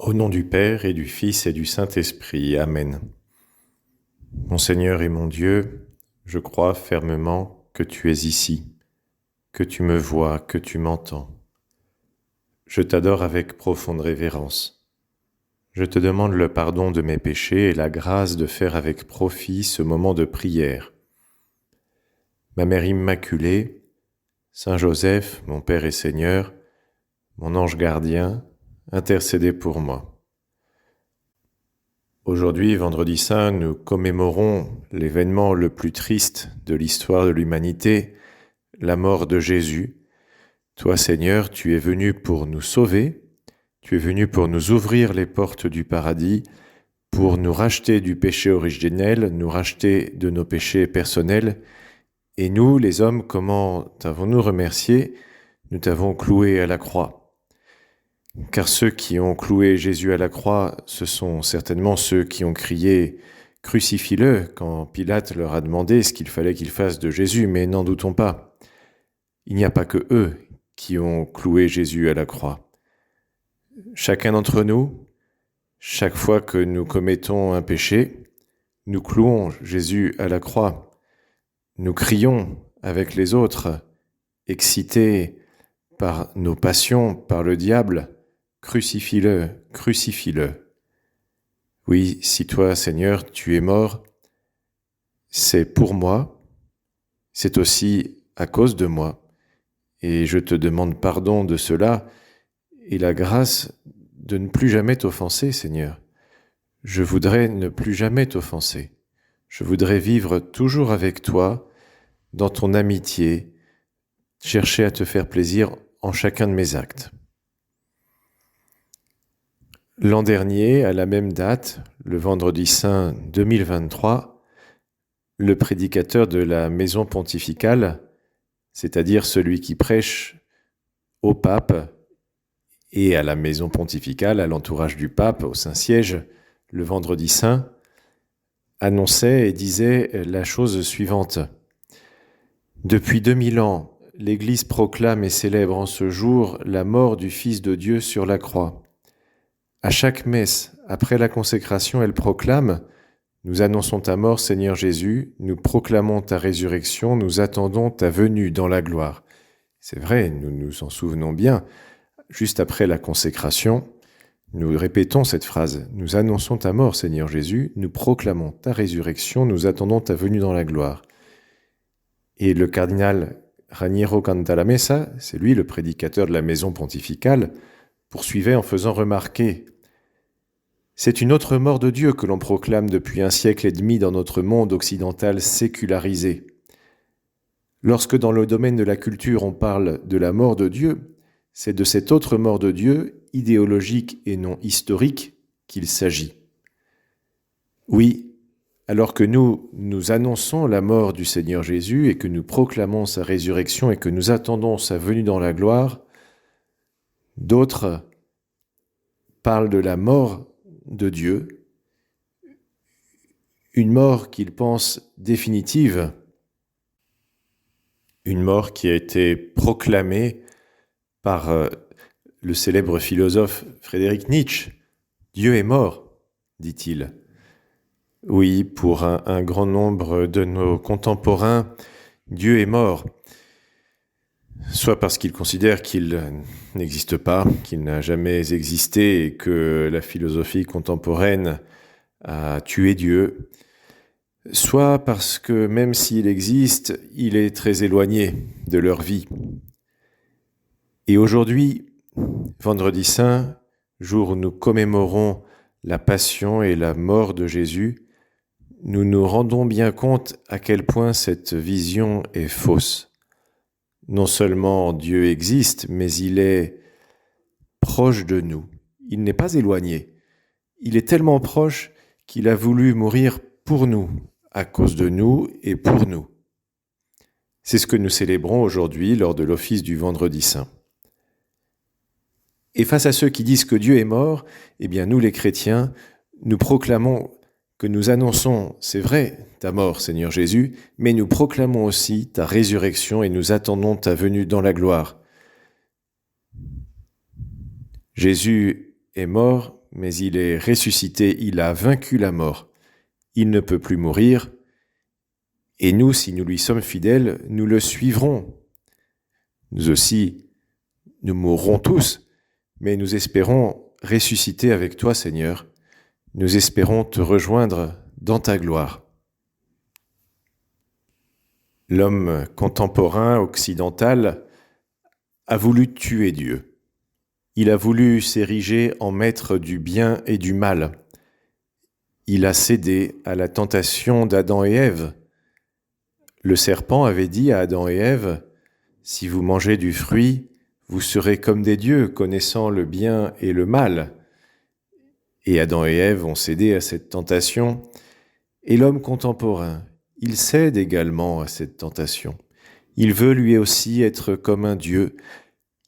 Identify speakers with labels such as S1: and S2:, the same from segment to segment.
S1: Au nom du Père et du Fils et du Saint-Esprit. Amen. Mon Seigneur et mon Dieu, je crois fermement que tu es ici, que tu me vois, que tu m'entends. Je t'adore avec profonde révérence. Je te demande le pardon de mes péchés et la grâce de faire avec profit ce moment de prière. Ma Mère Immaculée, Saint Joseph, mon Père et Seigneur, mon ange gardien, intercédez pour moi. Aujourd'hui, vendredi saint, nous commémorons l'événement le plus triste de l'histoire de l'humanité, la mort de Jésus. Toi, Seigneur, tu es venu pour nous sauver, tu es venu pour nous ouvrir les portes du paradis, pour nous racheter du péché originel, nous racheter de nos péchés personnels. Et nous, les hommes, comment t'avons-nous remercié? Nous t'avons cloué à la croix. Car ceux qui ont cloué Jésus à la croix, ce sont certainement ceux qui ont crié « Crucifie-le » quand Pilate leur a demandé ce qu'il fallait qu'ils fassent de Jésus, mais n'en doutons pas. Il n'y a pas que eux qui ont cloué Jésus à la croix. Chacun d'entre nous, chaque fois que nous commettons un péché, nous clouons Jésus à la croix. Nous crions avec les autres, excités par nos passions, par le diable, « Crucifie-le, crucifie-le ». Oui, si toi, Seigneur, tu es mort, c'est pour moi, c'est aussi à cause de moi. Et je te demande pardon de cela et la grâce de ne plus jamais t'offenser, Seigneur. Je voudrais ne plus jamais t'offenser. Je voudrais vivre toujours avec toi, dans ton amitié, chercher à te faire plaisir en chacun de mes actes. L'an dernier, à la même date, le vendredi saint 2023, le prédicateur de la maison pontificale, c'est-à-dire celui qui prêche au pape et à la maison pontificale, à l'entourage du pape, au Saint-Siège, le vendredi saint, annonçait et disait la chose suivante. Depuis 2000 ans, l'Église proclame et célèbre en ce jour la mort du Fils de Dieu sur la croix. À chaque messe, après la consécration, elle proclame « Nous annonçons ta mort, Seigneur Jésus, nous proclamons ta résurrection, nous attendons ta venue dans la gloire. » C'est vrai, nous nous en souvenons bien. Juste après la consécration, nous répétons cette phrase « Nous annonçons ta mort, Seigneur Jésus, nous proclamons ta résurrection, nous attendons ta venue dans la gloire. » Et le cardinal Raniero Cantalamessa, c'est lui le prédicateur de la maison pontificale, poursuivait en faisant remarquer « C'est une autre mort de Dieu que l'on proclame depuis un siècle et demi dans notre monde occidental sécularisé. Lorsque dans le domaine de la culture on parle de la mort de Dieu, c'est de cette autre mort de Dieu, idéologique et non historique, qu'il s'agit. Oui, alors que nous annonçons la mort du Seigneur Jésus et que nous proclamons sa résurrection et que nous attendons sa venue dans la gloire, d'autres parlent de la mort de Dieu, une mort qu'ils pensent définitive, une mort qui a été proclamée par le célèbre philosophe Friedrich Nietzsche. Dieu est mort, dit-il. Oui, pour un grand nombre de nos contemporains, Dieu est mort. Soit parce qu'ils considèrent qu'il n'existe pas, qu'il n'a jamais existé et que la philosophie contemporaine a tué Dieu, soit parce que même s'il existe, il est très éloigné de leur vie. Et aujourd'hui, vendredi saint, jour où nous commémorons la passion et la mort de Jésus, nous nous rendons bien compte à quel point cette vision est fausse. Non seulement Dieu existe, mais il est proche de nous. Il n'est pas éloigné. Il est tellement proche qu'il a voulu mourir pour nous, à cause de nous et pour nous. C'est ce que nous célébrons aujourd'hui lors de l'office du Vendredi Saint. Et face à ceux qui disent que Dieu est mort, eh bien nous les chrétiens, nous proclamons que nous annonçons, c'est vrai, ta mort, Seigneur Jésus, mais nous proclamons aussi ta résurrection et nous attendons ta venue dans la gloire. Jésus est mort, mais il est ressuscité, il a vaincu la mort. Il ne peut plus mourir, et nous, si nous lui sommes fidèles, nous le suivrons. Nous aussi, nous mourrons tous, mais nous espérons ressusciter avec toi, Seigneur. Nous espérons te rejoindre dans ta gloire. L'homme contemporain occidental a voulu tuer Dieu. Il a voulu s'ériger en maître du bien et du mal. Il a cédé à la tentation d'Adam et Ève. Le serpent avait dit à Adam et Ève, « Si vous mangez du fruit, vous serez comme des dieux, connaissant le bien et le mal. » Et Adam et Ève ont cédé à cette tentation. Et l'homme contemporain, il cède également à cette tentation. Il veut lui aussi être comme un Dieu.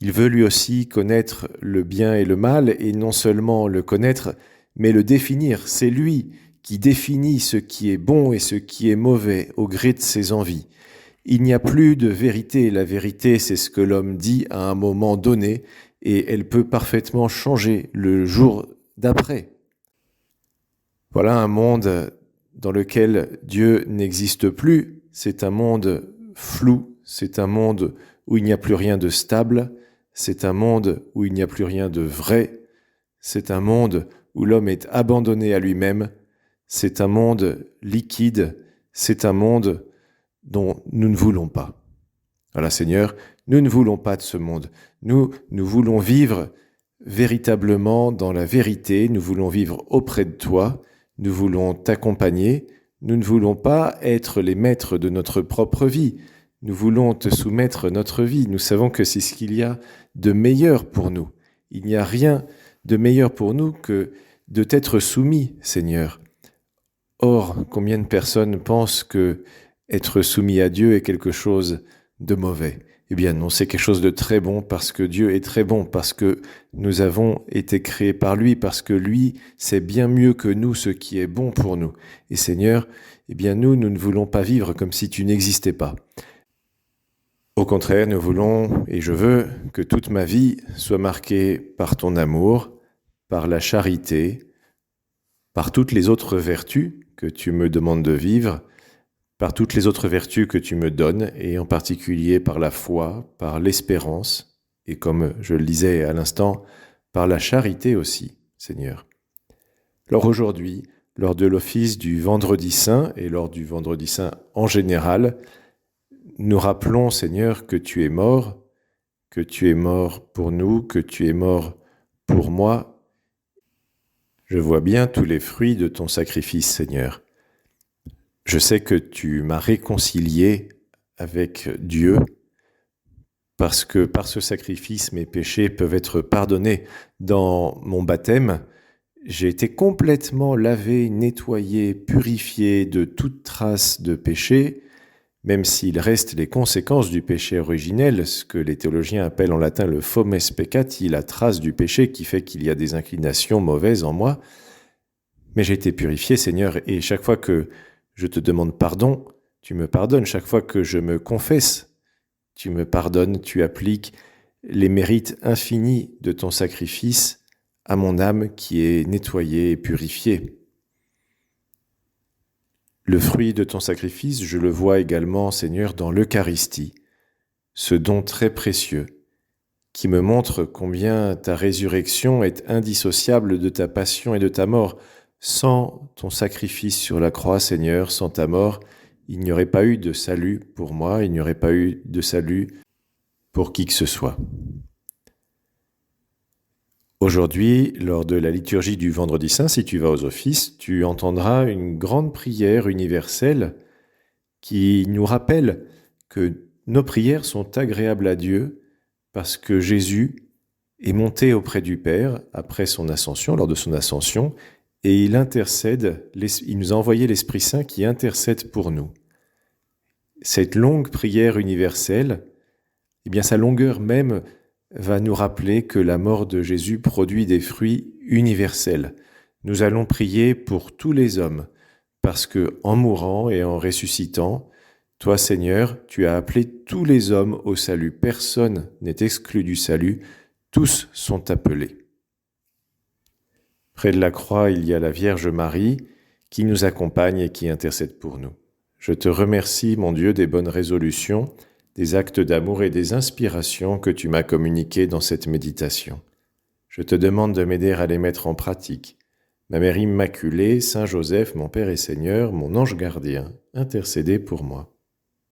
S1: Il veut lui aussi connaître le bien et le mal, et non seulement le connaître, mais le définir. C'est lui qui définit ce qui est bon et ce qui est mauvais au gré de ses envies. Il n'y a plus de vérité. La vérité, c'est ce que l'homme dit à un moment donné, et elle peut parfaitement changer le jour d'après. Voilà un monde dans lequel Dieu n'existe plus. C'est un monde flou, c'est un monde où il n'y a plus rien de stable, c'est un monde où il n'y a plus rien de vrai, c'est un monde où l'homme est abandonné à lui-même, c'est un monde liquide, c'est un monde dont nous ne voulons pas. Voilà, Seigneur, nous ne voulons pas de ce monde. Nous voulons vivre véritablement dans la vérité, nous voulons vivre auprès de toi, nous voulons t'accompagner, nous ne voulons pas être les maîtres de notre propre vie, nous voulons te soumettre notre vie, nous savons que c'est ce qu'il y a de meilleur pour nous. Il n'y a rien de meilleur pour nous que de t'être soumis, Seigneur. Or, combien de personnes pensent que être soumis à Dieu est quelque chose de mauvais? Eh bien non, c'est quelque chose de très bon parce que Dieu est très bon, parce que nous avons été créés par lui, parce que lui sait bien mieux que nous ce qui est bon pour nous. Et Seigneur, eh bien nous ne voulons pas vivre comme si tu n'existais pas. Au contraire, nous voulons, et je veux, que toute ma vie soit marquée par ton amour, par la charité, par toutes les autres vertus que tu me demandes de vivre, par toutes les autres vertus que tu me donnes, et en particulier par la foi, par l'espérance, et comme je le disais à l'instant, par la charité aussi, Seigneur. Alors aujourd'hui, lors de l'office du Vendredi Saint, et lors du Vendredi Saint en général, nous rappelons, Seigneur, que tu es mort pour nous, que tu es mort pour moi. Je vois bien tous les fruits de ton sacrifice, Seigneur. Je sais que tu m'as réconcilié avec Dieu parce que par ce sacrifice, mes péchés peuvent être pardonnés. Dans mon baptême, j'ai été complètement lavé, nettoyé, purifié de toute trace de péché, même s'il reste les conséquences du péché originel, ce que les théologiens appellent en latin le fomes peccati, la trace du péché qui fait qu'il y a des inclinations mauvaises en moi. Mais j'ai été purifié, Seigneur, et chaque fois que je te demande pardon, tu me pardonnes. Chaque fois que je me confesse, tu me pardonnes, tu appliques les mérites infinis de ton sacrifice à mon âme qui est nettoyée et purifiée. Le fruit de ton sacrifice, je le vois également, Seigneur, dans l'Eucharistie, ce don très précieux qui me montre combien ta résurrection est indissociable de ta passion et de ta mort. Sans ton sacrifice sur la croix, Seigneur, sans ta mort, il n'y aurait pas eu de salut pour moi, il n'y aurait pas eu de salut pour qui que ce soit. Aujourd'hui, lors de la liturgie du Vendredi Saint, si tu vas aux offices, tu entendras une grande prière universelle qui nous rappelle que nos prières sont agréables à Dieu parce que Jésus est monté auprès du Père après son ascension, lors de son ascension, et il intercède, il nous a envoyé l'Esprit Saint qui intercède pour nous. Cette longue prière universelle, eh bien sa longueur même va nous rappeler que la mort de Jésus produit des fruits universels. Nous allons prier pour tous les hommes, parce que en mourant et en ressuscitant, toi Seigneur, tu as appelé tous les hommes au salut. Personne n'est exclu du salut, tous sont appelés. Près de la croix, il y a la Vierge Marie qui nous accompagne et qui intercède pour nous. Je te remercie, mon Dieu, des bonnes résolutions, des actes d'amour et des inspirations que tu m'as communiquées dans cette méditation. Je te demande de m'aider à les mettre en pratique. Ma Mère Immaculée, Saint Joseph, mon Père et Seigneur, mon ange gardien, intercédez pour moi.